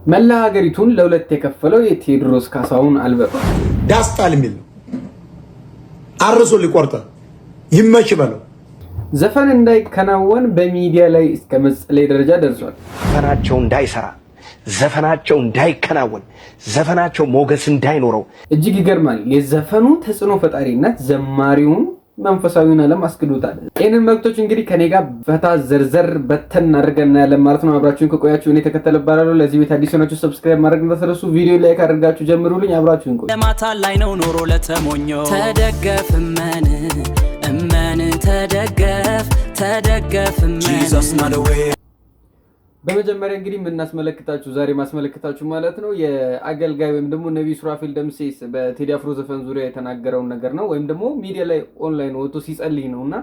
መላ ሀገሪቱን ለሁለት የከፈለው የቴዎድሮስ ካሳሁን አልበም ዳስጣል የሚል ነው። አርሶ ሊቆርጠ ይመች በለው ዘፈን እንዳይከናወን በሚዲያ ላይ እስከ መጸለይ ደረጃ ደርሷል። ዘፈናቸው እንዳይሰራ፣ ዘፈናቸው እንዳይከናወን፣ ዘፈናቸው ሞገስ እንዳይኖረው እጅግ ይገርማል። የዘፈኑ ተጽዕኖ ፈጣሪነት ዘማሪውን መንፈሳዊውን ዓለም አስክዶታል። ይህንን መልክቶች እንግዲህ ከኔ ጋር ፈታ ዘርዘር በተን አድርገን ያለን ማለት ነው። አብራችሁን ከቆያችሁ እኔ ተከተለባላለሁ። ለዚህ ቤት አዲስ ሆናችሁ ሰብስክራይብ ማድረግ እንዳትረሱ፣ ቪዲዮ ላይክ አድርጋችሁ ጀምሩልኝ። አብራችሁን ቆዩ። ለማታ ላይ ነው ኖሮ ለተሞኞ ተደገፍ እመን ተደገፍ እመን። በመጀመሪያ እንግዲህ የምናስመለክታችሁ ዛሬ ማስመለክታችሁ ማለት ነው የአገልጋይ ወይም ደግሞ ነብዩ ሱራፌል ደምሴስ በቴዲ አፍሮ ዘፈን ዙሪያ የተናገረውን ነገር ነው። ወይም ደግሞ ሚዲያ ላይ ኦንላይን ወጥቶ ሲጸልይ ነውና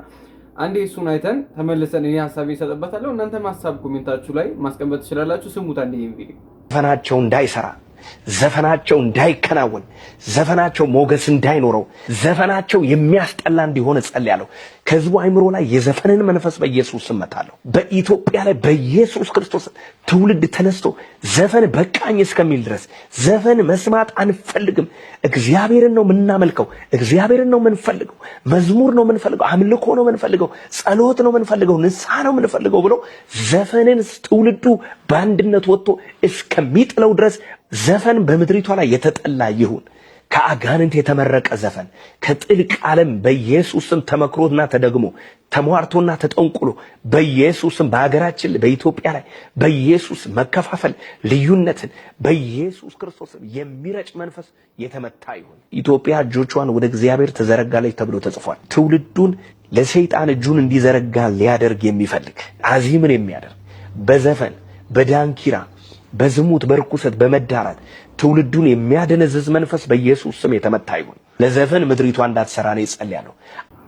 አንዴ እሱን አይተን ተመልሰን እኔ ሐሳቤን እሰጥበታለሁ። እናንተም ሐሳብ ኮሜንታችሁ ላይ ማስቀመጥ ትችላላችሁ። ስሙት አንዴ ይሄን ቪዲዮ። ዘፈናቸው እንዳይሰራ፣ ዘፈናቸው እንዳይከናወን፣ ዘፈናቸው ሞገስ እንዳይኖረው፣ ዘፈናቸው የሚያስጠላ እንዲሆን ጸልያለሁ። ከህዝቡ አይምሮ ላይ የዘፈንን መንፈስ በኢየሱስ ስም መታለሁ። በኢትዮጵያ ላይ በኢየሱስ ክርስቶስ ትውልድ ተነስቶ ዘፈን በቃኝ እስከሚል ድረስ ዘፈን መስማት አንፈልግም፣ እግዚአብሔርን ነው የምናመልከው፣ እግዚአብሔርን ነው የምንፈልገው፣ መዝሙር ነው የምንፈልገው፣ አምልኮ ነው የምንፈልገው፣ ጸሎት ነው የምንፈልገው፣ ንስሐ ነው የምንፈልገው ብሎ ዘፈንን ትውልዱ በአንድነት ወጥቶ እስከሚጥለው ድረስ ዘፈን በምድሪቷ ላይ የተጠላ ይሁን። ከአጋንንት የተመረቀ ዘፈን ከጥልቅ ዓለም በኢየሱስም ተመክሮና ተደግሞ ተሟርቶና ተጠንቁሎ በኢየሱስም በአገራችን በኢትዮጵያ ላይ በኢየሱስ መከፋፈል ልዩነትን በኢየሱስ ክርስቶስ የሚረጭ መንፈስ የተመታ ይሁን። ኢትዮጵያ እጆቿን ወደ እግዚአብሔር ተዘረጋለች ተብሎ ተጽፏል። ትውልዱን ለሰይጣን እጁን እንዲዘረጋ ሊያደርግ የሚፈልግ አዚምን የሚያደርግ በዘፈን በዳንኪራ በዝሙት በርኩሰት በመዳራት ትውልዱን የሚያደነዝዝ መንፈስ በኢየሱስ ስም የተመታ ይሁን። ለዘፈን ምድሪቷ እንዳትሰራ ነው ጸልያለሁ።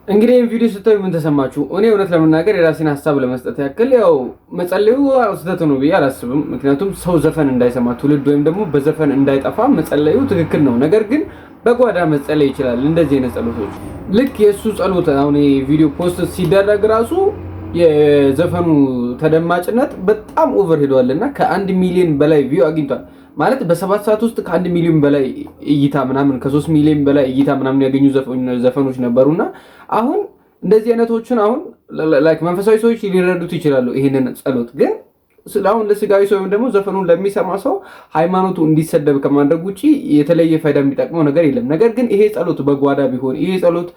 እንግዲህ ይሄን ቪዲዮ ስታዩ ምን ተሰማችሁ? እኔ እውነት ለመናገር የራሴን ሐሳብ ለመስጠት ያክል ያው መጸለዩ ስህተት ነው ብዬ አላስብም። ምክንያቱም ሰው ዘፈን እንዳይሰማ ትውልድ ወይም ደግሞ በዘፈን እንዳይጠፋ መጸለዩ ትክክል ነው። ነገር ግን በጓዳ መጸለይ ይችላል። እንደዚህ አይነት ጸሎቶች ልክ የሱ ጸሎት አሁን ቪዲዮ ፖስት ሲደረግ ራሱ የዘፈኑ ተደማጭነት በጣም ኦቨር ሄዷልና ከ1 ሚሊዮን በላይ ቪው አግኝቷል። ማለት በ7 ሰዓት ውስጥ ከ1 ሚሊዮን በላይ እይታ ምናምን ከ3 ሚሊዮን በላይ እይታ ምናምን ያገኙ ዘፈኖች ነበሩና አሁን እንደዚህ አይነቶችን አሁን ላይክ መንፈሳዊ ሰዎች ሊረዱት ይችላሉ። ይሄንን ጸሎት ግን ስለአሁን ለስጋዊ ሰው ወይም ደግሞ ዘፈኑን ለሚሰማ ሰው ሃይማኖቱ እንዲሰደብ ከማድረግ ውጪ የተለየ ፋይዳ የሚጠቅመው ነገር የለም። ነገር ግን ይሄ ጸሎት በጓዳ ቢሆን ይሄ ጸሎት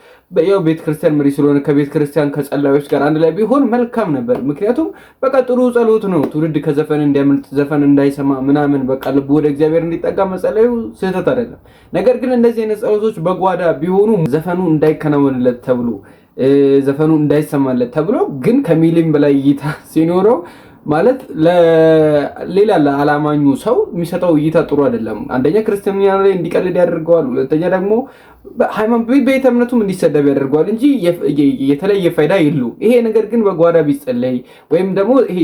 ያው ቤተክርስቲያን መሪ ስለሆነ ከቤተክርስቲያን ከጸላዮች ጋር አንድ ላይ ቢሆን መልካም ነበር። ምክንያቱም በቃ ጥሩ ጸሎት ነው። ትውልድ ከዘፈን እንዲያመልጥ ዘፈን እንዳይሰማ ምናምን በቃ ልቡ ወደ እግዚአብሔር እንዲጠጋ መጸለዩ ስህተት አይደለም። ነገር ግን እንደዚህ አይነት ጸሎቶች በጓዳ ቢሆኑ ዘፈኑ እንዳይከናወንለት ተብሎ ዘፈኑ እንዳይሰማለት ተብሎ ግን ከሚሊዮን በላይ እይታ ሲኖረው ማለት ለሌላ ለዓላማኙ ሰው የሚሰጠው እይታ ጥሩ አይደለም። አንደኛ ክርስቲያና ላይ እንዲቀልድ ያደርገዋል፣ ሁለተኛ ደግሞ ሃይማኖት ቤተ እምነቱም እንዲሰደብ ያደርገዋል እንጂ የተለየ ፋይዳ የለውም። ይሄ ነገር ግን በጓዳ ቢጸለይ ወይም ደግሞ ይሄ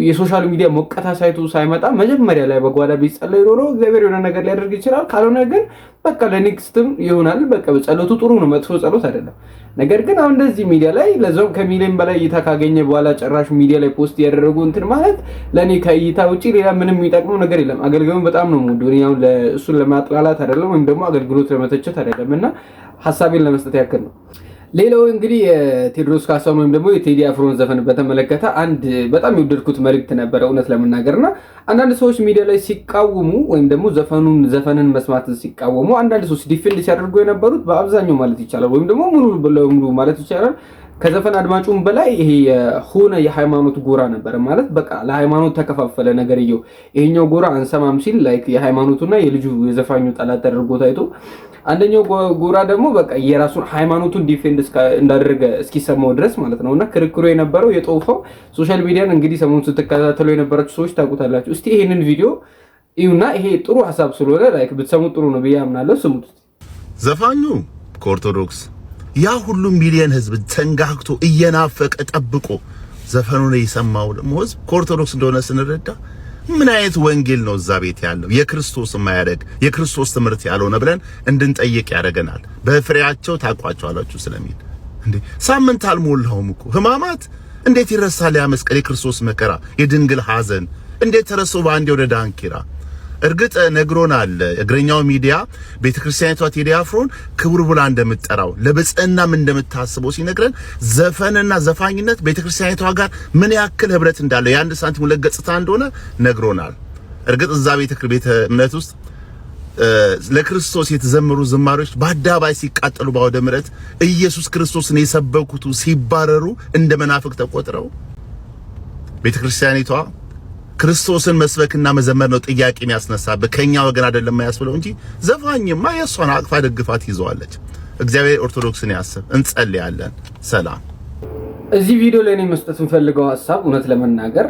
የሶሻል ሚዲያ ሞቀታ ሳይቱ ሳይመጣ መጀመሪያ ላይ በጓዳ ቢጸለይ ኖሮ እግዚአብሔር የሆነ ነገር ሊያደርግ ይችላል። ካልሆነ ግን በቃ ለኔክስትም ይሆናል። በቃ ጸሎቱ ጥሩ ነው፣ መጥፎ ጸሎት አይደለም። ነገር ግን አሁን እንደዚህ ሚዲያ ላይ ለዛው ከሚሊዮን በላይ እይታ ካገኘ በኋላ ጭራሽ ሚዲያ ላይ ፖስት ያደረጉ እንትን ማለት ለኔ ከእይታ ውጪ ሌላ ምንም የሚጠቅመው ነገር የለም። አገልጋዩን በጣም ነው ሙሉ ያው ለእሱን ለማጥላላት አይደለም ወይም ደግሞ አገልግሎት ለመተቸት አይደለምና ሐሳቤን ለመስጠት ያክል ነው። ሌላው እንግዲህ የቴዎድሮስ ካሳሁን ወይም ደግሞ የቴዲ አፍሮን ዘፈን በተመለከተ አንድ በጣም የወደድኩት መልእክት ነበረ እውነት ለመናገርና አንዳንድ ሰዎች ሚዲያ ላይ ሲቃወሙ ወይም ደግሞ ዘፈንን መስማትን ሲቃወሙ አንዳንድ ሰዎች ዲፌንድ ሲያደርጉ የነበሩት በአብዛኛው ማለት ይቻላል ወይም ደግሞ ሙሉ ማለት ይቻላል ከዘፈን አድማጩም በላይ ይሄ የሆነ የሃይማኖት ጎራ ነበር። ማለት በቃ ለሃይማኖት ተከፋፈለ ነገርየው። ይሄኛው ጎራ አንሰማም ሲል ላይክ የሃይማኖቱና የልጁ የዘፋኙ ጠላት ተደርጎ ታይቶ አንደኛው ጎራ ደግሞ በቃ የራሱን ሃይማኖቱን ዲፌንድ እንዳደረገ እስኪሰማው ድረስ ማለት ነውና ክርክሩ የነበረው የጦፈው ሶሻል ሚዲያን እንግዲህ ሰሞኑን ስትከታተሉ የነበራችሁ ሰዎች ታውቁታላችሁ። እስቲ ይሄንን ቪዲዮ እዩና ይሄ ጥሩ ሐሳብ ስለሆነ ላይክ ብትሰሙት ጥሩ ነው ብዬ አምናለሁ። ስሙት። ዘፋኙ ከኦርቶዶክስ ያ ሁሉ ሚሊዮን ህዝብ ተንጋግቶ እየናፈቀ ጠብቆ ዘፈኑን የሰማው ደግሞ ህዝብ ከኦርቶዶክስ እንደሆነ ስንረዳ ምን አይነት ወንጌል ነው እዛ ቤት ያለው? የክርስቶስ ማያደግ የክርስቶስ ትምህርት ያልሆነ ብለን እንድንጠይቅ ያደርገናል። በፍሬያቸው ታውቋቸዋላችሁ ስለሚል እንዴ ሳምንት አልሞላውም እኮ ህማማት እንዴት ይረሳል? ያ መስቀል የክርስቶስ መከራ የድንግል ሐዘን እንዴት ተረሱ በአንዴ ወደ ዳንኪራ? እርግጥ ነግሮናል እግረኛው ሚዲያ ቤተክርስቲያኒቷ ቴዲ አፍሮን ክቡር ብላ እንደምትጠራው ለብጽዕናም እንደምታስበው ሲነግረን ዘፈንና ዘፋኝነት ቤተክርስቲያኒቷ ጋር ምን ያክል ህብረት እንዳለው የአንድ ሳንቲም ሁለት ገጽታ እንደሆነ ነግሮናል። እርግጥ እዛ ቤተ እምነት ውስጥ ለክርስቶስ የተዘመሩ ዝማሬዎች በአደባባይ ሲቃጠሉ ባወደ ምሕረት ኢየሱስ ክርስቶስን የሰበኩቱ ሲባረሩ እንደ መናፍቅ ተቆጥረው ቤተክርስቲያኒቷ ክርስቶስን መስበክና መዘመር ነው ጥያቄ የሚያስነሳበት ከኛ ወገን አይደለም ያስብለው እንጂ ዘፋኝማ የሷን አቅፋ ደግፋት ይዘዋለች። እግዚአብሔር ኦርቶዶክስን ያስብ። እንጸልያለን። ሰላም። እዚህ ቪዲዮ ላይ ነው መስጠት እንፈልገው ሐሳብ እውነት ለመናገር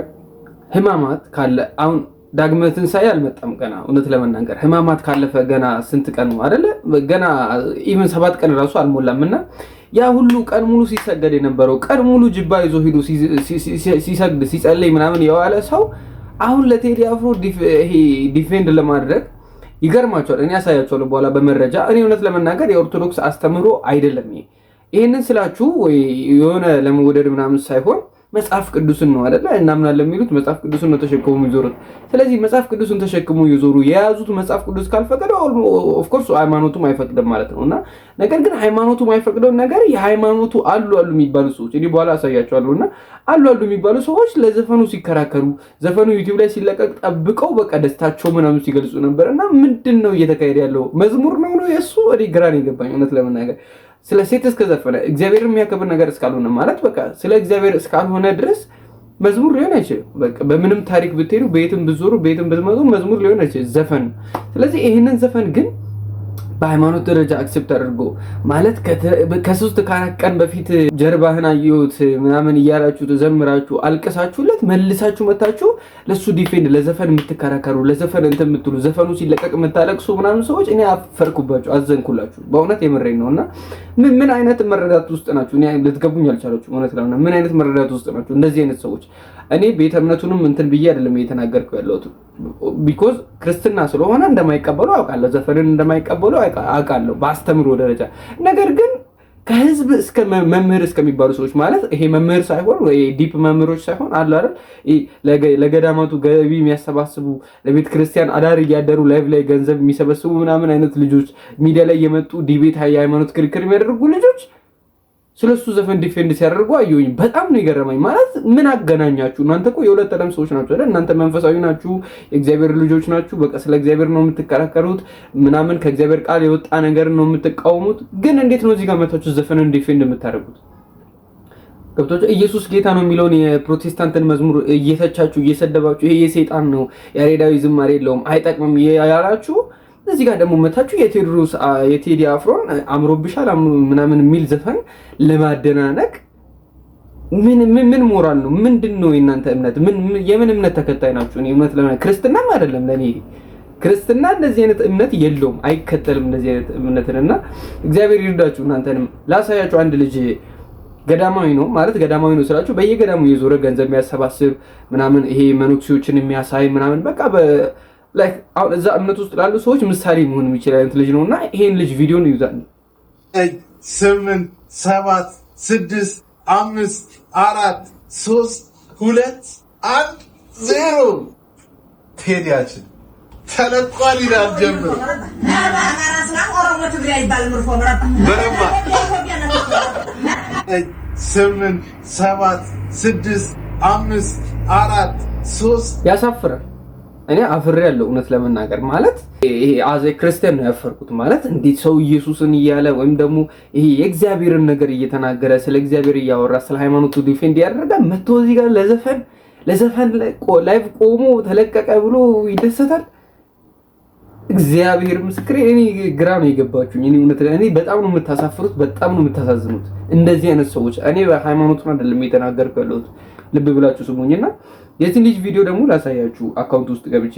ህማማት ካለ አሁን ዳግመ ትንሣኤ አልመጣም ገና። እውነት ለመናገር ህማማት ካለፈ ገና ስንት ቀን ነው አይደለ? ገና ኢቭን 7 ቀን ራሱ አልሞላምና ያ ሁሉ ቀን ሙሉ ሲሰገድ የነበረው ቀን ሙሉ ጅባ ይዞ ሄዶ ሲሰግድ ሲጸልይ ምናምን የዋለ ሰው አሁን ለቴዲ አፍሮ ዲፌንድ ለማድረግ ይገርማቸዋል። እኔ ያሳያቸዋለሁ በኋላ በመረጃ። እኔ እውነት ለመናገር የኦርቶዶክስ አስተምሮ አይደለም ይሄንን ስላችሁ ወይ የሆነ ለመወደድ ምናምን ሳይሆን መጽሐፍ ቅዱስን ነው አይደለ? እናምናለን የሚሉት መጽሐፍ ቅዱስን ነው ተሸክሙ የሚዞሩት። ስለዚህ መጽሐፍ ቅዱስን ተሸክሙ ይዞሩ የያዙት መጽሐፍ ቅዱስ ካልፈቀደ ኦፍ ኮርስ ሃይማኖቱም አይፈቅድም ማለት ነውና፣ ነገር ግን ሃይማኖቱ የማይፈቅደው ነገር የሃይማኖቱ አሉ የሚባሉ ሰዎች እኔ በኋላ አሳያቸዋለሁና አሉ የሚባሉ ሰዎች ለዘፈኑ ሲከራከሩ ዘፈኑ ዩቲዩብ ላይ ሲለቀቅ ጠብቀው በቃ ደስታቸው ምናምን ሲገልጹ ነበርና ምንድነው እየተካሄደ ያለው? መዝሙር ነው የሱ እኔ ግራ ነው የገባኝ እውነት ለመናገር። ስለ ሴት እስከዘፈነ እግዚአብሔርን የሚያከብር ነገር እስካልሆነ ማለት በቃ ስለ እግዚአብሔር እስካልሆነ ድረስ መዝሙር ሊሆን አይችልም። በቃ በምንም ታሪክ ብትሄዱ በየትም ብትዞሩ በየትም ብትመጡ መዝሙር ሊሆን አይችልም፣ ዘፈን። ስለዚህ ይሄንን ዘፈን ግን በሃይማኖት ደረጃ አክሴፕት አድርጎ ማለት ከ3 4 ቀን በፊት ጀርባህን አየሁት ምናምን እያላችሁ ተዘምራችሁ አልቀሳችሁለት መልሳችሁ መታችሁ ለሱ ዲፌንድ ለዘፈን የምትከራከሩ ለዘፈን እንትን የምትሉ ዘፈኑ ሲለቀቅ የምታለቅሱ ምናምን ሰዎች እኔ አፈርኩባችሁ፣ አዘንኩላችሁ። በእውነት የምሬን ነውና ምን አይነት መረዳት ውስጥ ናችሁ? እኔ ልትገቡኝ አልቻላችሁ። እውነት ለምን ምን አይነት መረዳት ውስጥ ናችሁ እንደዚህ አይነት ሰዎች? እኔ ቤተ እምነቱንም እንትን ብዬ አይደለም እየተናገርኩ ያለሁት ቢኮዝ ክርስትና ስለሆነ እንደማይቀበሉ አውቃለሁ፣ ዘፈንን እንደማይቀበሉ አውቃለሁ በአስተምሮ ደረጃ። ነገር ግን ከህዝብ እስከ መምህር እስከሚባሉ ሰዎች ማለት ይሄ መምህር ሳይሆን ወይ ዲፕ መምህሮች ሳይሆን አለ አይደል ለገዳማቱ ገቢ የሚያሰባስቡ ለቤተ ክርስቲያን አዳር እያደሩ ላይቭ ላይ ገንዘብ የሚሰበስቡ ምናምን አይነት ልጆች ሚዲያ ላይ የመጡ ዲቤት የሃይማኖት ክርክር የሚያደርጉ ልጆች ስለሱ ዘፈን ዲፌንድ ሲያደርጉ አየሁኝ። በጣም ነው የገረመኝ። ማለት ምን አገናኛችሁ? እናንተ እኮ የሁለት ዓለም ሰዎች ናችሁ አይደል? እናንተ መንፈሳዊ ናችሁ፣ የእግዚአብሔር ልጆች ናችሁ። በቃ ስለ እግዚአብሔር ነው የምትከራከሩት ምናምን ከእግዚአብሔር ቃል የወጣ ነገር ነው የምትቃወሙት። ግን እንዴት ነው እዚህ ጋር መታችሁ ዘፈንን ዲፌንድ የምታደርጉት? ገብቶች ኢየሱስ ጌታ ነው የሚለውን የፕሮቴስታንትን መዝሙር እየተቻችሁ እየሰደባችሁ ይሄ የሰይጣን ነው ያሬዳዊ ዝማሬ የለውም አይጠቅምም ያላችሁ እዚህ ጋር ደግሞ መታችሁ የቴዲ አፍሮን አምሮብሻል ምናምን የሚል ዘፈን ለማደናነቅ ምን ሞራል ነው? ምንድነው የእናንተ እምነት? የምን እምነት ተከታይ ናችሁ? እኔ እምነት ለምን ክርስትናም አይደለም ለኔ ክርስትና እንደዚህ አይነት እምነት የለውም፣ አይከተልም እንደዚህ አይነት እምነትና እግዚአብሔር ይርዳችሁ። እናንተንም ላሳያችሁ። አንድ ልጅ ገዳማዊ ነው ማለት ገዳማዊ ነው ስላችሁ በየገዳሙ የዞረ ገንዘብ የሚያሰባስብ ምናምን ይሄ መነኩሴዎችን የሚያሳይ ምናምን በቃ ላይክ አሁን እዛ እምነት ውስጥ ላሉ ሰዎች ምሳሌ መሆን የሚችል አይነት ልጅ ነውና ይሄን ልጅ ቪዲዮ ነው ይዛል 8 7 6 5 4 3 2 1 0 ቴዲያችን ተለቋል ይላል ጀምሮ በረባ 8 7 6 5 4 3 ያሳፍራል። እኔ አፍሬ ያለው እውነት ለመናገር ማለት ይሄ አዘ ክርስቲያን ነው ያፈርኩት። ማለት እንዴት ሰው ኢየሱስን እያለ ወይም ደግሞ ይሄ የእግዚአብሔርን ነገር እየተናገረ ስለ እግዚአብሔር እያወራ ስለ ሃይማኖቱ ዲፌንድ ያደረጋ መጥቶ እዚህ ጋር ለዘፈን ላይቭ ቆሞ ተለቀቀ ብሎ ይደሰታል። እግዚአብሔር ምስክሬ እኔ ግራ ነው የገባችሁኝ። እኔ በጣም ነው የምታሳፍሩት፣ በጣም ነው የምታሳዝኑት እንደዚህ አይነት ሰዎች። እኔ በሃይማኖቱን አይደለም እየተናገርኩ ያለሁት፣ ልብ ብላችሁ ስሙኝና የዚህ ልጅ ቪዲዮ ደግሞ ላሳያችሁ አካውንት ውስጥ ገብቼ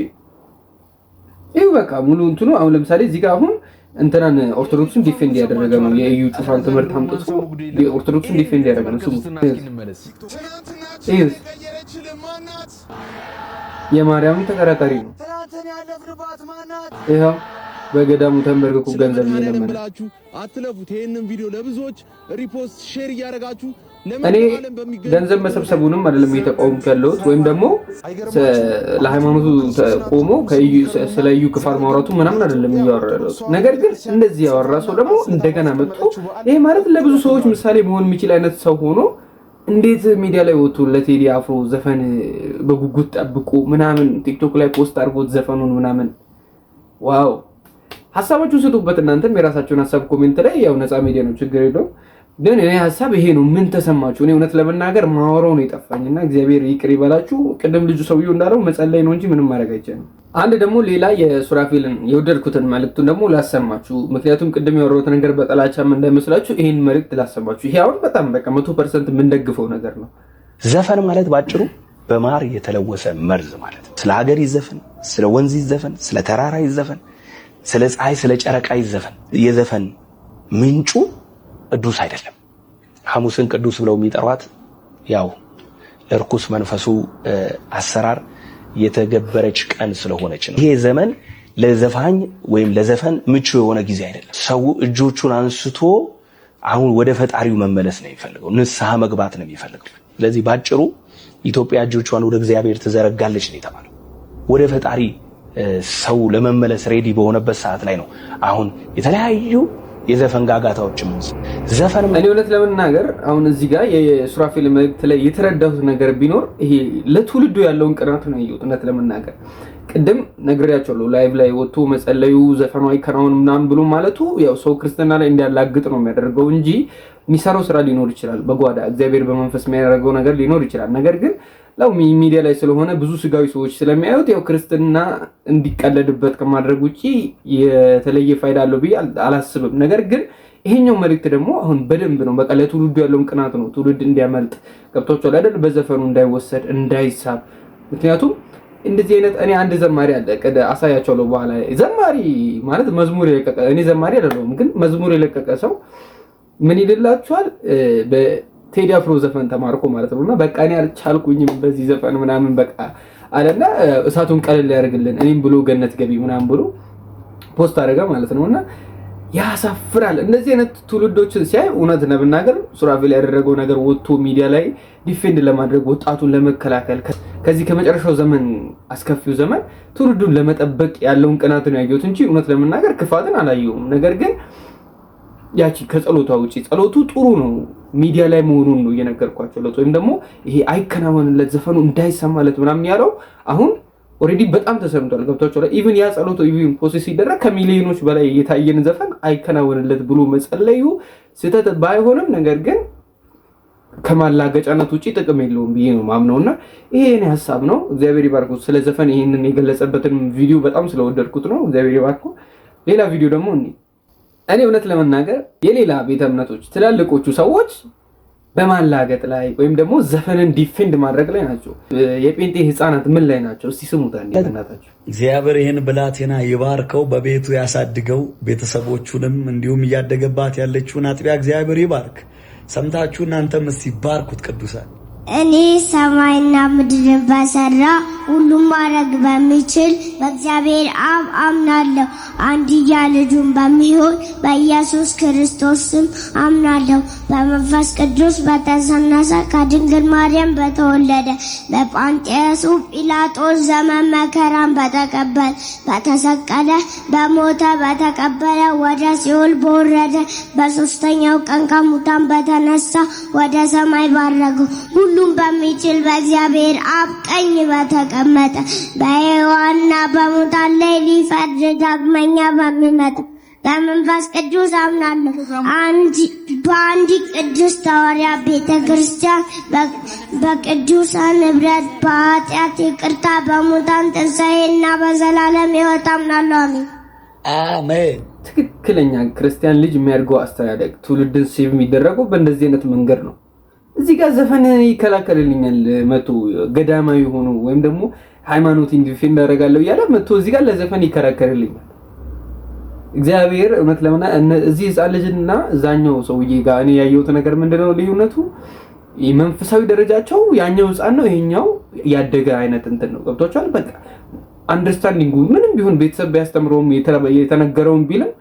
ይሄው በቃ ሙሉ እንትኑ አሁን ለምሳሌ እዚህ ጋር አሁን እንትናን ኦርቶዶክስን ዲፌንድ ያደረገ ነው የዩ ጩፋን ትምህርት አምጥቶ ኦርቶዶክስን ዲፌንድ ያደረገ ነው። ስሙ የማርያም ተከራካሪ ነው። ይሄው በገዳሙ ተንበርክኮ ገንዘብ እየለመነ አትለፉት። ይሄንን ቪዲዮ ለብዙዎች ሪፖስት ሼር እያደረጋችሁ እኔ ገንዘብ መሰብሰቡንም አይደለም እየተቃወምኩ ያለሁት ወይም ደግሞ ለሃይማኖቱ ቆሞ ስለ እዩ ክፋር ማውራቱ ምናምን አይደለም እያወራ ያለሁት። ነገር ግን እንደዚህ ያወራ ሰው ደግሞ እንደገና መጥቶ ይሄ ማለት ለብዙ ሰዎች ምሳሌ መሆን የሚችል አይነት ሰው ሆኖ እንዴት ሚዲያ ላይ ወጥቶ ለቴዲ አፍሮ ዘፈን በጉጉት ጠብቆ ምናምን ቲክቶክ ላይ ፖስት አድርጎት ዘፈኑን ምናምን ዋው! ሐሳባችሁን ስጡበት። እናንተም የራሳችሁን ሐሳብ ኮሜንት ላይ ያው ነፃ ሚዲያ ነው ችግር የለውም። ግን እኔ ሐሳብ ይሄ ነው። ምን ተሰማችሁ? እኔ እውነት ለመናገር ማወራው ነው የጠፋኝና እግዚአብሔር ይቅር ይበላችሁ። ቅድም ልጁ ሰውየው እንዳለው መጸለይ ነው እንጂ ምንም ማድረግ አይቻልም። አንድ ደግሞ ሌላ የሱራፌልን የወደድኩትን መልእክቱን ደግሞ ላሰማችሁ። ምክንያቱም ቅድም ያወራሁት ነገር በጠላቻም እንዳይመስላችሁ ይሄን መልእክት ላሰማችሁ። ይሄ አሁን በጣም በቃ 100% የምንደግፈው ነገር ነው። ዘፈን ማለት ባጭሩ በማር የተለወሰ መርዝ ማለት ነው። ስለ ሀገር ይዘፈን፣ ስለ ወንዝ ይዘፈን፣ ስለ ተራራ ይዘፈን፣ ስለ ፀሐይ፣ ስለ ጨረቃ ይዘፈን። የዘፈን ምንጩ ቅዱስ አይደለም። ሐሙስን ቅዱስ ብለው የሚጠሯት ያው ለርኩስ መንፈሱ አሰራር የተገበረች ቀን ስለሆነች ነው። ይሄ ዘመን ለዘፋኝ ወይም ለዘፈን ምቹ የሆነ ጊዜ አይደለም። ሰው እጆቹን አንስቶ አሁን ወደ ፈጣሪው መመለስ ነው የሚፈልገው፣ ንስሐ መግባት ነው የሚፈልገው። ስለዚህ ባጭሩ ኢትዮጵያ እጆቿን ወደ እግዚአብሔር ትዘረጋለች ነው የተባለው። ወደ ፈጣሪ ሰው ለመመለስ ሬዲ በሆነበት ሰዓት ላይ ነው አሁን የተለያዩ የዘፈን ጋጋታዎችም ዘፈን እኔ እውነት ለመናገር አሁን እዚህ ጋር የሱራፌል መልእክት ላይ የተረዳሁት ነገር ቢኖር ይሄ ለትውልዱ ያለውን ቅናት ነው ያየሁት። እውነት ለመናገር ቅድም ነግሬያቸዋለሁ። ላይቭ ላይ ወጥቶ መጸለዩ ዘፈኑ አይከናወን ምናምን ብሎ ማለቱ ያው ሰው ክርስትና ላይ እንዲያላግጥ ነው የሚያደርገው እንጂ የሚሰራው ስራ ሊኖር ይችላል። በጓዳ እግዚአብሔር በመንፈስ የሚያደርገው ነገር ሊኖር ይችላል። ነገር ግን ላው ሚዲያ ላይ ስለሆነ ብዙ ስጋዊ ሰዎች ስለሚያዩት ያው ክርስትና እንዲቀለድበት ከማድረግ ውጪ የተለየ ፋይዳ አለው ብዬ አላስብም። ነገር ግን ይሄኛው መልእክት ደግሞ አሁን በደንብ ነው በቃ ለትውልዱ ያለውን ቅናት ነው። ትውልድ እንዲያመልጥ ገብቷቸዋል አይደል? በዘፈኑ እንዳይወሰድ እንዳይሳብ። ምክንያቱም እንደዚህ አይነት እኔ አንድ ዘማሪ አለ ቀደ አሳያቸዋለሁ በኋላ። ዘማሪ ማለት መዝሙር የለቀቀ እኔ ዘማሪ አይደለሁም፣ ግን መዝሙር የለቀቀ ሰው ምን ይልላችኋል? ቴዲ አፍሮ ዘፈን ተማርኮ ማለት ነውና በቃ እኔ አልቻልኩኝም በዚህ ዘፈን ምናምን በቃ አለና እሳቱን ቀለል ያደርግልን እኔም ብሎ ገነት ገቢ ምናምን ብሎ ፖስት አደረገ ማለት ነውና ያሳፍራል። እንደዚህ አይነት ትውልዶችን ሲያይ እውነት ለመናገር ሱራፌል ያደረገው ነገር ወጥቶ ሚዲያ ላይ ዲፌንድ ለማድረግ ወጣቱን ለመከላከል ከዚህ ከመጨረሻው ዘመን አስከፊው ዘመን ትውልዱን ለመጠበቅ ያለውን ቅናት ነው ያየሁት እንጂ እውነት ለመናገር ክፋትን አላየሁም። ነገር ግን ያቺ ከጸሎቷ ውጪ ጸሎቱ ጥሩ ነው ሚዲያ ላይ መሆኑን ነው እየነገርኳቸው ለት ወይም ደግሞ ይሄ አይከናወንለት ዘፈኑ እንዳይሰማለት ምናምን ያለው አሁን ኦሬዲ በጣም ተሰምቷል። ገብቷቸው ላይ ኢቭን ያ ጸሎቱ ኢቭን ፕሮሰስ ሲደረግ ከሚሊዮኖች በላይ የታየን ዘፈን አይከናወንለት ብሎ መጸለዩ ስህተት ባይሆንም ነገር ግን ከማላገጫነት ውጪ ጥቅም የለውም ብዬ ነው ማምነውና ይሄ የኔ ሐሳብ ነው። እግዚአብሔር ይባርኩት። ስለ ዘፈን ይሄንን የገለጸበትን ቪዲዮ በጣም ስለወደድኩት ነው። እግዚአብሔር ይባርኩ። ሌላ ቪዲዮ ደግሞ እኔ እውነት ለመናገር የሌላ ቤተ እምነቶች ትላልቆቹ ሰዎች በማላገጥ ላይ ወይም ደግሞ ዘፈንን ዲፌንድ ማድረግ ላይ ናቸው። የጴንጤ ህፃናት ምን ላይ ናቸው? እስቲ ስሙት እናታችሁ። እግዚአብሔር ይህን ብላቴና ይባርከው፣ በቤቱ ያሳድገው፣ ቤተሰቦቹንም እንዲሁም እያደገባት ያለችውን አጥቢያ እግዚአብሔር ይባርክ። ሰምታችሁ እናንተም እስቲ ባርኩት ቅዱሳን። እኔ ሰማይና ምድርን በሰራ ሁሉም ማድረግ በሚችል በእግዚአብሔር አብ አምናለሁ። አንድያ ልጁን በሚሆን በኢየሱስ ክርስቶስ ስም አምናለሁ። በመንፈስ ቅዱስ በተጸነሰ ከድንግል ማርያም በተወለደ በጳንጤሱ ጲላጦስ ዘመን መከራን በተቀበለ በተሰቀለ በሞተ በተቀበለ ወደ ሲኦል በወረደ በሶስተኛው ቀን ከሙታን በተነሳ ወደ ሰማይ ባረገው ሁሉም በሚችል በእግዚአብሔር አብ ቀኝ በተቀመጠ በሕያዋንና በሙታን ላይ ሊፈርድ ዳግመኛ በሚመጣ በመንፈስ ቅዱስ አምናለሁ። በአንዲት ቅድስት ሐዋርያት ቤተ ክርስቲያን በቅዱሳን ኅብረት በኃጢአት ይቅርታ በሙታን ትንሣኤና በዘላለም ሕይወት አምናለሁ። አሜን አሜን። ትክክለኛ ክርስቲያን ልጅ የሚያድገው አስተዳደግ ትውልድን ሴቭ የሚደረገው በእንደዚህ አይነት መንገድ ነው። እዚህ ጋር ዘፈን ይከላከልልኛል መቶ ገዳማዊ ሆኖ ወይም ደግሞ ሃይማኖት ዲፌንድ አደርጋለሁ እያለ መቶ እዚህ ጋር ለዘፈን ይከራከርልኛል። እግዚአብሔር እውነት ለምን እዚህ ህፃን ልጅና እዛኛው ሰውዬ ጋር እኔ ያየሁት ነገር ምንድነው ልዩነቱ? የመንፈሳዊ ደረጃቸው ያኛው ህፃን ነው፣ ይሄኛው ያደገ አይነት እንትን ነው። ገብቷቸዋል። በቃ አንደርስታንዲንጉ ምንም ቢሆን ቤተሰብ ቢያስተምረውም የተነገረውን ቢልም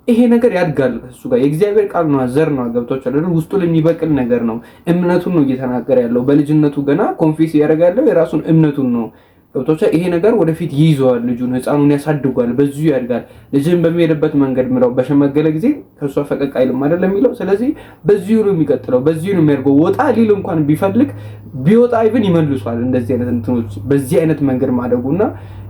ይሄ ነገር ያድጋል እሱ ጋር የእግዚአብሔር ቃል ነው ዘር ነው ገብቷችሁ አይደል ውስጡ ላይ የሚበቅል ነገር ነው እምነቱን ነው እየተናገረ ያለው በልጅነቱ ገና ኮንፊስ ያደርጋለው የራሱን እምነቱን ነው ገብቷችሁ ይሄ ነገር ወደፊት ይይዘዋል ልጁን ህፃኑን ያሳድጋል በዚሁ ያድጋል ልጅን በሚሄድበት መንገድ ምራው በሸመገለ ጊዜ ከሷ ፈቀቅ አይልም አይደል የሚለው ስለዚህ በዚሁ ነው የሚቀጥለው በዚሁ ነው የሚያርገው ወጣ ሊል እንኳን ቢፈልግ ቢወጣ አይብን ይመልሷል እንደዚህ አይነት እንትኖች በዚህ አይነት መንገድ ማደጉና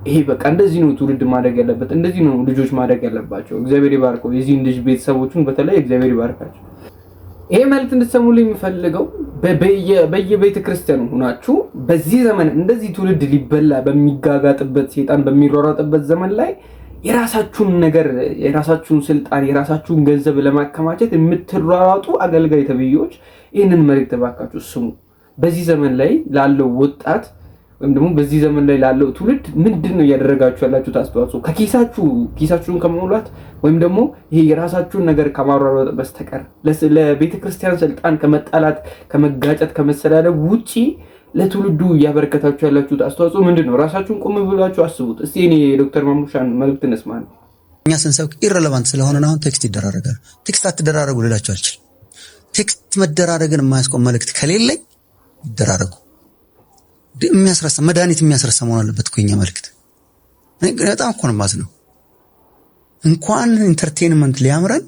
ይሄ በቃ እንደዚህ ነው ትውልድ ማደግ ያለበት እንደዚህ ነው ልጆች ማደግ ያለባቸው እግዚአብሔር ይባርከው የዚህ ልጅ ቤተሰቦቹን በተለይ እግዚአብሔር ይባርካቸው ይሄ መልእክት እንድትሰሙልኝ የምፈልገው በየቤተ ክርስቲያኑ ሆናችሁ በዚህ ዘመን እንደዚህ ትውልድ ሊበላ በሚጋጋጥበት ሰይጣን በሚሯሯጥበት ዘመን ላይ የራሳችሁን ነገር የራሳችሁን ስልጣን የራሳችሁን ገንዘብ ለማከማቸት የምትሯሯጡ አገልጋይ ተብዮች ይሄንን መልእክት ባካችሁ ስሙ በዚህ ዘመን ላይ ላለው ወጣት ወይም ደግሞ በዚህ ዘመን ላይ ላለው ትውልድ ምንድነው ያደረጋችሁ ያላችሁት አስተዋጽኦ ኪሳችሁን ከመሙላት ወይም ደግሞ ይሄ የራሳችሁን ነገር ከማሯሯጥ በስተቀር ለቤተ ክርስቲያን ስልጣን ከመጣላት ከመጋጨት ከመሰዳደብ ውጪ ለትውልዱ ያበረከታችሁ ያላችሁት አስተዋጽኦ ምንድነው ራሳችሁን ቆም ብላችሁ አስቡት እስቲ እኔ ዶክተር ማሙሻን መልእክት እንስማ እኛ ስንሰብክ ኢረሌቫንት ስለሆነ አሁን ቴክስት ይደራረጋል ቴክስት አትደራረጉ ልላችሁ አልችልም ቴክስት መደራረግን የማያስቆም መልእክት ከሌለኝ ይደራረጉ የሚያስረሳ መድኃኒት የሚያስረሳ መሆን አለበት እኮ የኛ መልእክት በጣም እኮ ነው ማለት ነው እንኳን ኢንተርቴይንመንት ሊያምረን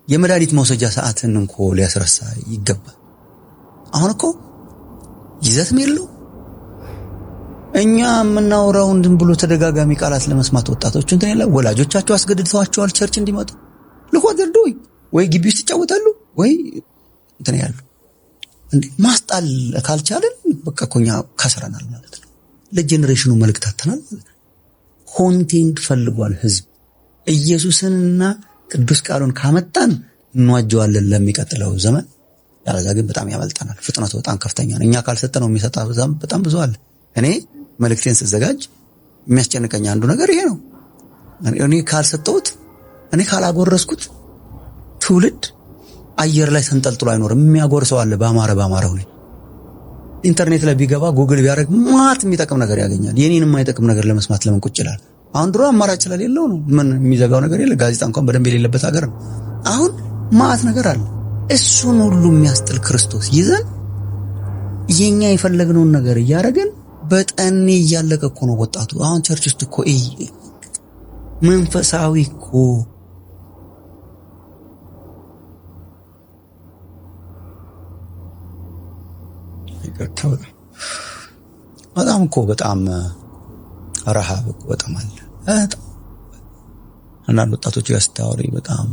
የመድኃኒት መውሰጃ ሰዓትን እንኳ ሊያስረሳ ይገባል አሁን እኮ ይዘትም የለው እኛ የምናወራው ዝም ብሎ ተደጋጋሚ ቃላት ለመስማት ወጣቶች እንትን ያለ ወላጆቻቸው አስገድደዋቸዋል ቸርች እንዲመጡ ለቆደርዶ ወይ ግቢ ውስጥ ይጫወታሉ ወይ እንትን ያሉ እንዴ ማስጣል ካልቻለን በቃ ኮኛ ከሰራናል ማለት ነው ለጄኔሬሽኑ መልእክት አተናል ኮንቴንት ፈልጓል ህዝብ ኢየሱስንና ቅዱስ ቃሉን ካመጣን እንዋጀዋለን ለሚቀጥለው ዘመን ያለዛ ግን በጣም ያመልጠናል ፍጥነቱ በጣም ከፍተኛ ነው እኛ ካልሰጠነው የሚሰጣው በጣም ብዙ አለ እኔ መልእክቴን ስዘጋጅ የሚያስጨንቀኝ አንዱ ነገር ይሄ ነው እኔ ካልሰጠሁት እኔ ካላጎረስኩት ትውልድ አየር ላይ ሰንጠልጥሎ አይኖርም የሚያጎርሰው አለ በአማራው ላይ ኢንተርኔት ላይ ቢገባ ጉግል ቢያደርግ ማት የሚጠቅም ነገር ያገኛል የኔን የማይጠቅም ነገር ለመስማት ለምን ቁጭ ይላል አሁን ድሮ አማራጭ ስለሌለው ነው ምን የሚዘጋው ነገር የለ ጋዜጣ እንኳን በደንብ የሌለበት ሀገር ነው አሁን ማት ነገር አለ እሱን ሁሉ የሚያስጥል ክርስቶስ ይዘን የኛ የፈለግነውን ነገር ያያረገን በጠኔ እያለቀ እኮ ነው ወጣቱ አሁን ቸርች ውስጥ እኮ መንፈሳዊ እኮ በጣም እኮ በጣም ረሃብ እኮ በጣም አለ አንዳንድ ወጣቶች ያስተዋሪ በጣም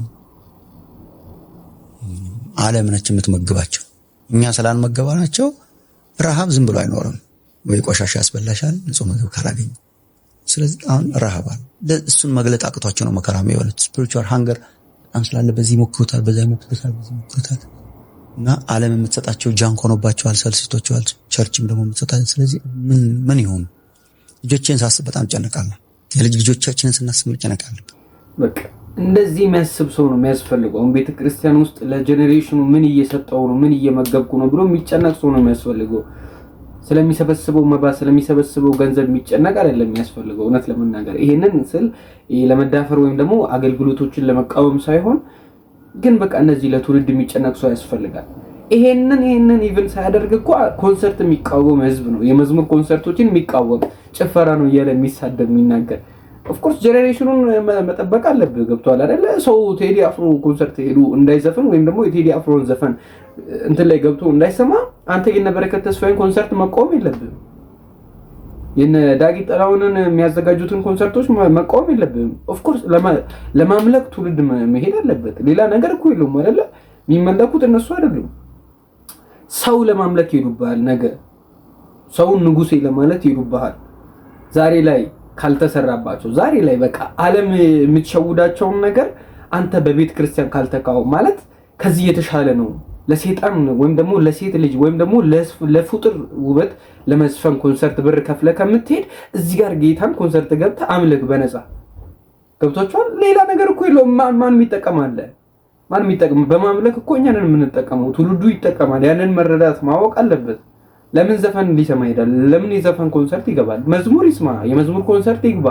ዓለም ነች የምትመግባቸው እኛ ሰላም መገባናቸው ረሃብ ዝም ብሎ አይኖርም ወይ ቆሻሻ ያስበላሻል ንጹህ ምግብ ካላገኘ ስለዚህ አሁን ረሃብ አለ ለእሱን መግለጥ አቅቷቸው ነው መከራም የሆነች ስፒሪቹዋል ሃንገር አንስላለ በዚህ ሞክሩታል በዛ ሞክሩታል እና ዓለም የምትሰጣቸው ጃንክ ሆኖባቸዋል ሰልስቶቻል ቸርችም ደግሞ የምትሰጣቸው ስለዚህ ምን ይሆን ልጆችን ሳስብ በጣም ጨነቃለሁ ልጆቻችንን ስናስብ ጨነቃለሁ በቃ እንደዚህ የሚያስብ ሰው ነው የሚያስፈልገው ቤተ ክርስቲያን ውስጥ ለጄኔሬሽኑ ምን እየሰጠው ነው ምን እየመገብኩ ነው ብሎ የሚጨነቅ ሰው ነው የሚያስፈልገው ስለሚሰበስበው መባ ስለሚሰበስበው ገንዘብ የሚጨነቅ አይደለም የሚያስፈልገው እውነት ለመናገር ይሄንን ስል ለመዳፈር ወይም ደግሞ አገልግሎቶችን ለመቃወም ሳይሆን ግን በቃ እነዚህ ለትውልድ የሚጨነቅ ሰው ያስፈልጋል ይሄንን ኢቭን ሳያደርግ እኮ ኮንሰርት የሚቃወም ህዝብ ነው የመዝሙር ኮንሰርቶችን የሚቃወም ጭፈራ ነው እያለ የሚሳደብ የሚናገር ኦፍ ኮርስ ጄኔሬሽኑን መጠበቅ አለበት ገብቷል አይደል ሰው ቴዲ አፍሮ ኮንሰርት ሄዱ እንዳይዘፈን ወይም ደግሞ የቴዲ አፍሮን ዘፈን እንትን ላይ ገብቶ እንዳይሰማ አንተ የነበረከት ተስፋዬን ኮንሰርት መቃወም የለብህም የነ ዳጊ ጠላውንን የሚያዘጋጁትን ኮንሰርቶች መቃወም የለብህም ኦፍ ኮርስ ለማምለክ ትውልድ መሄድ አለበት ሌላ ነገር እኮ የለውም አይደል የሚመለኩት እነሱ አይደሉም ሰው ለማምለክ ይሉባል ነገር ሰውን ንጉሴ ለማለት ይሉባል ዛሬ ላይ ካልተሰራባቸው ዛሬ ላይ በቃ ዓለም የምትሸውዳቸው ነገር አንተ በቤተ ክርስቲያን ካልተካው ማለት ከዚህ የተሻለ ነው ለሰይጣን ወይም ደግሞ ለሴት ልጅ ወይም ደግሞ ለፍጡር ውበት ለመስፈን ኮንሰርት ብር ከፍለ ከምትሄድ እዚህ ጋር ጌታን ኮንሰርት ገብተ አምልክ በነፃ ገብቷቸዋል ሌላ ነገር እኮ የለውም ማን ይጠቀማል በማምለክ እኮ እኛንን የምንጠቀመው ትውልዱ ይጠቀማል ያንን መረዳት ማወቅ አለበት ለምን ዘፈን ሊሰማ ይሄዳል? ለምን የዘፈን ኮንሰርት ይገባል? መዝሙር ይስማ፣ የመዝሙር ኮንሰርት ይግባ፣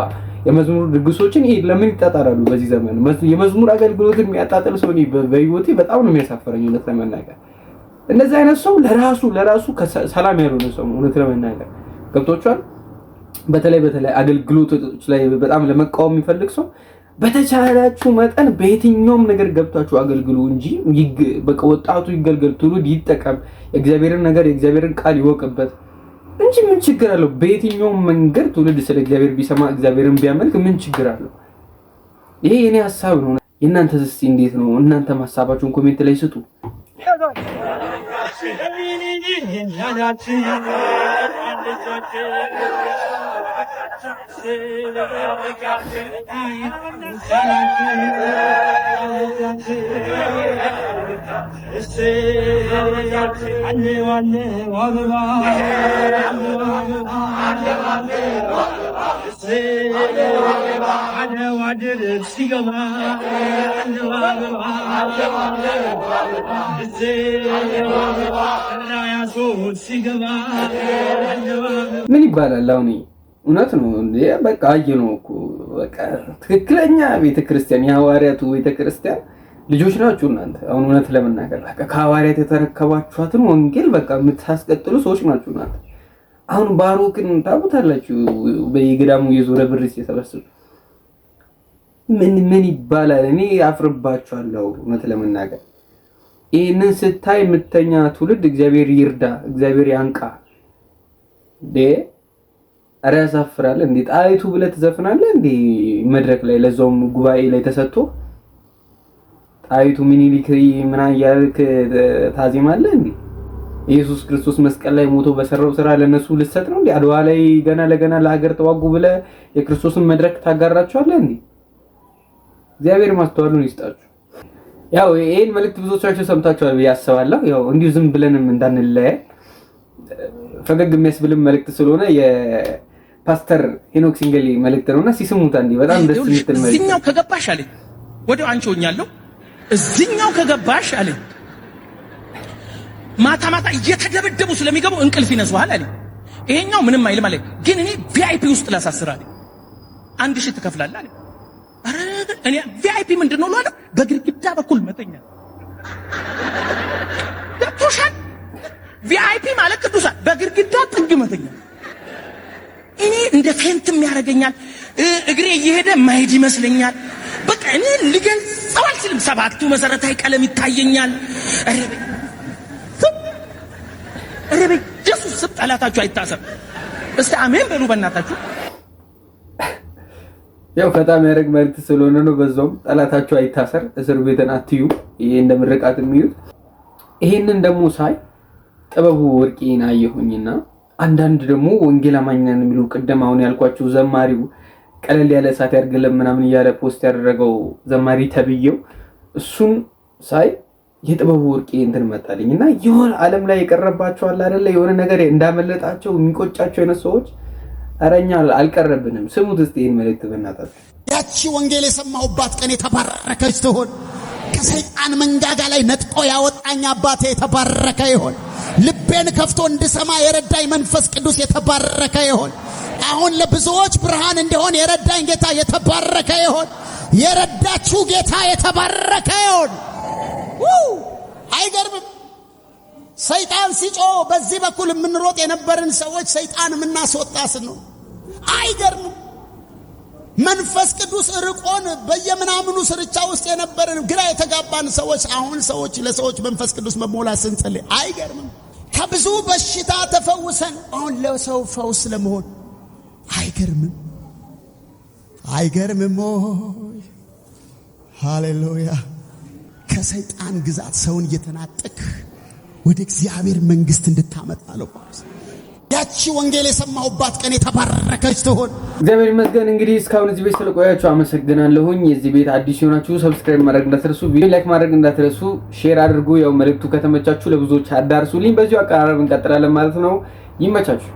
የመዝሙር ድግሶችን ለምን ይጣጣራሉ? በዚህ ዘመን የመዝሙር አገልግሎትን የሚያጣጥል ሰው በህይወቴ በጣም ነው የሚያሳፈረኝ እውነት ለመናገር። እንደዚህ አይነት ሰው ለራሱ ሰላም ያልሆነ ሰው እውነት ለመናገር ገብቶቻል። በተለይ አገልግሎቶች ላይ በጣም ለመቃወም የሚፈልግ ሰው በተቻላችሁ መጠን በየትኛውም ነገር ገብታችሁ አገልግሉ እንጂ በቃ ወጣቱ ይገልገል፣ ትውልድ ይጠቀም፣ የእግዚአብሔርን ነገር የእግዚአብሔርን ቃል ይወቅበት እንጂ ምን ችግር አለው? በየትኛውም መንገድ ትውልድ ስለ እግዚአብሔር ቢሰማ እግዚአብሔርን ቢያመልክ ምን ችግር አለው? ይሄ የኔ ሐሳብ ነው። የእናንተስ እስቲ እንዴት ነው? እናንተም ሐሳባችሁን ኮሜንት ላይ ስጡ። ምን ይባላል አሁን? እውነት ነው እንዴ? በቃ አየነው እኮ በቃ ትክክለኛ ቤተክርስቲያን የሐዋርያቱ ቤተክርስቲያን ልጆች ናችሁ እናንተ። አሁን እውነት ለመናገር በቃ ከሐዋርያት የተረከባችኋትን ወንጌል በቃ የምታስቀጥሉ ሰዎች ናችሁ እናንተ። አሁን ባሮክን ታውቁታላችሁ፣ በየገዳሙ የዞረ ብር ሲሰበስብ ምን ይባላል? እኔ አፍርባችኋለሁ እውነት ለመናገር። ይሄንን ስታይ የምተኛ ትውልድ እግዚአብሔር ይርዳ፣ እግዚአብሔር ያንቃ። ኧረ ያሳፍራል እንዴ! ጣይቱ ብለህ ትዘፍናለህ እንዴ መድረክ ላይ? ለዛውም ጉባኤ ላይ ተሰጥቶ ጣይቱ ሚኒሊክ ምና እያልክ ታዜማለህ እንዴ? ኢየሱስ ክርስቶስ መስቀል ላይ ሞቶ በሰራው ስራ ለነሱ ልትሰጥ ነው እንዴ? አድዋ ላይ ገና ለገና ለሀገር ተዋጉ ብለህ የክርስቶስን መድረክ ታጋራቸዋለህ እንዴ? እግዚአብሔር ማስተዋሉን ይስጣችሁ። ያው ይሄን መልእክት ብዙዎቻችሁ ሰምታችኋል ብዬ አስባለሁ። ያው እንዲሁ ዝም ብለንም እንዳንለያይ ፈገግ የሚያስብልም መልእክት ስለሆነ የፓስተር ሄኖክ ሲንገሊ መልእክት ነውና ሲስሙት አንዲ በጣም ደስ የሚል መልእክት። እዚህኛው ከገባሽ አለኝ ወዲያው አንቺ ሆኛለሁ። እዚህኛው ከገባሽ አለኝ ማታ ማታ እየተደበደቡ ስለሚገቡ እንቅልፍ ይነሱሃል አለኝ። ይሄኛው ምንም አይልም አለኝ፣ ግን እኔ ቪአይፒ ውስጥ ላሳስር አለኝ። 1000 ትከፍላለህ አለኝ። አረ እኔ ቪአይፒ ምንድነው ነው አለ። በግድግዳ በኩል መተኛ ገብቶሻል? ቪአይፒ ማለት ቅዱሳን በግድግዳ ጥግ መተኛ። እኔ እንደ ፌንትም ያደርገኛል፣ እግሬ እየሄደ ማሄድ ይመስለኛል። በቃ እኔ ልገልጸው አልችልም። 7ቱ መሰረታዊ ቀለም ይታየኛል። አረበ ኢየሱስ ስም ጠላታችሁ አይታሰብ። እስቲ አሜን በሉ በእናታችሁ። ያው ፈጣን ያደርግ መልእክት ስለሆነ ነው። በዛውም ጠላታችሁ አይታሰር፣ እስር ቤትን አትዩ። ይሄ እንደምርቃት የሚዩት። ይሄንን ደግሞ ሳይ ጥበቡ ወርቄን አየሁኝና አንዳንድ ደግሞ ወንጌል አማኝ ነን የሚሉ ቅድም አሁን ያልኳችሁ ዘማሪው ቀለል ያለ ሰዓት ያርገለም ምናምን እያለ ፖስት ያደረገው ዘማሪ ተብየው እሱን ሳይ የጥበቡ ወርቄ እንትን መጣልኝና የሆነ ዓለም ላይ የቀረባቸው አለ አይደለ? የሆነ ነገር እንዳመለጣቸው የሚቆጫቸው አይነት ሰዎች አረኛ አልቀረብንም። ስሙት እስቲ ይሄን መልእክት በእናታችሁ። ያቺ ወንጌል የሰማሁባት ቀን የተባረከች ትሆን። ከሰይጣን መንጋጋ ላይ ነጥቆ ያወጣኝ አባቴ የተባረከ ይሆን። ልቤን ከፍቶ እንድሰማ የረዳኝ መንፈስ ቅዱስ የተባረከ ይሆን። አሁን ለብዙዎች ብርሃን እንዲሆን የረዳኝ ጌታ የተባረከ ይሆን። የረዳችሁ ጌታ የተባረከ ይሆን። አይገርምም? ሰይጣን ሲጮህ በዚህ በኩል የምንሮጥ የነበርን ሰዎች ሰይጣን የምናስወጣስ ነው። አይገርምም? መንፈስ ቅዱስ ርቆን በየምናምኑ ስርቻ ውስጥ የነበርን ግራ የተጋባን ሰዎች አሁን ሰዎች ለሰዎች መንፈስ ቅዱስ መሞላት ስንጸልይ አይገርምም? ከብዙ በሽታ ተፈውሰን አሁን ለሰው ፈውስ ለመሆን አይገርምም? አይገርምም? ሃሌሉያ! ከሰይጣን ግዛት ሰውን እየተናጠቅ ወደ እግዚአብሔር መንግስት እንድታመጣ ነው። ያቺ ወንጌል የሰማሁባት ቀን የተባረከች ትሆን። እግዚአብሔር ይመስገን። እንግዲህ እስካሁን እዚህ ቤት ስለቆያችሁ አመሰግናለሁኝ። የዚህ ቤት አዲስ ሆናችሁ ሰብስክራይብ ማድረግ እንዳትረሱ፣ ቪዲዮ ላይክ ማድረግ እንዳትረሱ፣ ሼር አድርጉ። ያው መልእክቱ ከተመቻችሁ ለብዙዎች አዳርሱልኝ። በዚሁ አቀራረብ እንቀጥላለን ማለት ነው። ይመቻችሁ።